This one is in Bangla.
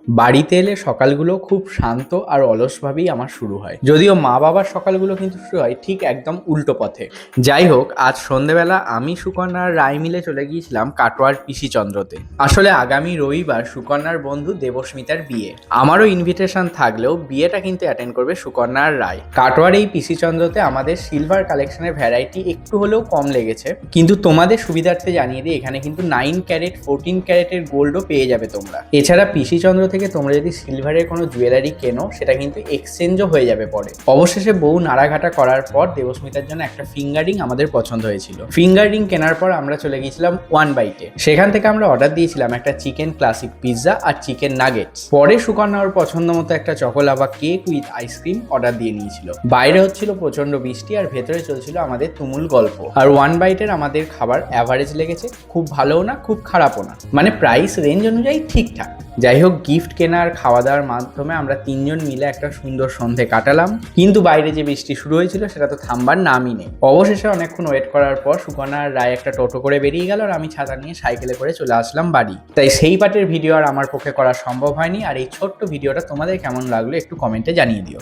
বাড়িতে এলে সকালগুলো খুব শান্ত আর অলসভাবেই আমার শুরু হয়, যদিও মা বাবার সকালগুলো কিন্তু শুরু হয় ঠিক একদম উল্টো পথে। যাই হোক, আজ সন্ধেবেলা আমি সুকন্যা আর রায় মিলে চলে গিয়েছিলাম কাটোয়ার পিসিচন্দ্রতে। আসলে আগামী রবিবার সুকন্যার বন্ধু দেবস্মিতার বিয়ে। আমারও ইনভিটেশন থাকলেও বিয়েটা কিন্তু অ্যাটেন্ড করবে সুকন্যা আর রায়। কাটোয়ার এই পিসিচন্দ্রতে আমাদের সিলভার কালেকশনের ভ্যারাইটি একটু হলেও কম লেগেছে, কিন্তু তোমাদের সুবিধার্থে জানিয়ে দিই এখানে কিন্তু 9 ক্যারেট 14 ক্যারেটের গোল্ডও পেয়ে যাবে তোমরা। এছাড়া পিসিচন্দ্র থেকে তোমরা যদি সিলভারের কোনো জুয়েলারি কেনো সেটা কিন্তু এক্সচেঞ্জও হয়ে যাবে পরে। অবশেষে বহু নাড়াঘাটা করার পর দেবস্মিতার জন্য একটা ফিঙ্গার রিং আমাদের পছন্দ হয়েছিল। ফিঙ্গার রিং কেনার পর আমরা চলে গিয়েছিলাম ওয়ান বাইটে। সেখান থেকে আমরা অর্ডার দিয়েছিলাম একটা চিকেন ক্লাসিক পিৎজা আর চিকেন নাগেটস। পরে সুকন্যা ওর পছন্দ মতো একটা choco lava cake with ice cream order দিয়ে নিয়েছিল। বাইরে হচ্ছিল প্রচন্ড বৃষ্টি আর ভেতরে চলছিল আমাদের তুমুল গল্প। আর ওয়ান বাইটের আমাদের খাবার অ্যাভারেজ লেগেছে, খুব ভালোও না খুব খারাপও না, মানে প্রাইস রেঞ্জ অনুযায়ী ঠিকঠাক। যাই হোক, গিফট কেনা আর খাওয়া দাওয়ার মাধ্যমে আমরা তিনজন মিলে একটা সুন্দর সন্ধে কাটালাম, কিন্তু বাইরে যে বৃষ্টি শুরু হয়েছিল সেটা তো থামবার নামই নেই। অবশেষে অনেকক্ষণ ওয়েট করার পর সুকন্যা আর রায় একটা টোটো করে বেরিয়ে গেল আর আমি ছাতা নিয়ে সাইকেলে করে চলে আসলাম বাড়ি। তাই সেই পার্টের ভিডিও আর আমার পক্ষে করা সম্ভব হয়নি। আর এই ছোট্ট ভিডিওটা তোমাদের কেমন লাগলো একটু কমেন্টে জানিয়ে দিও।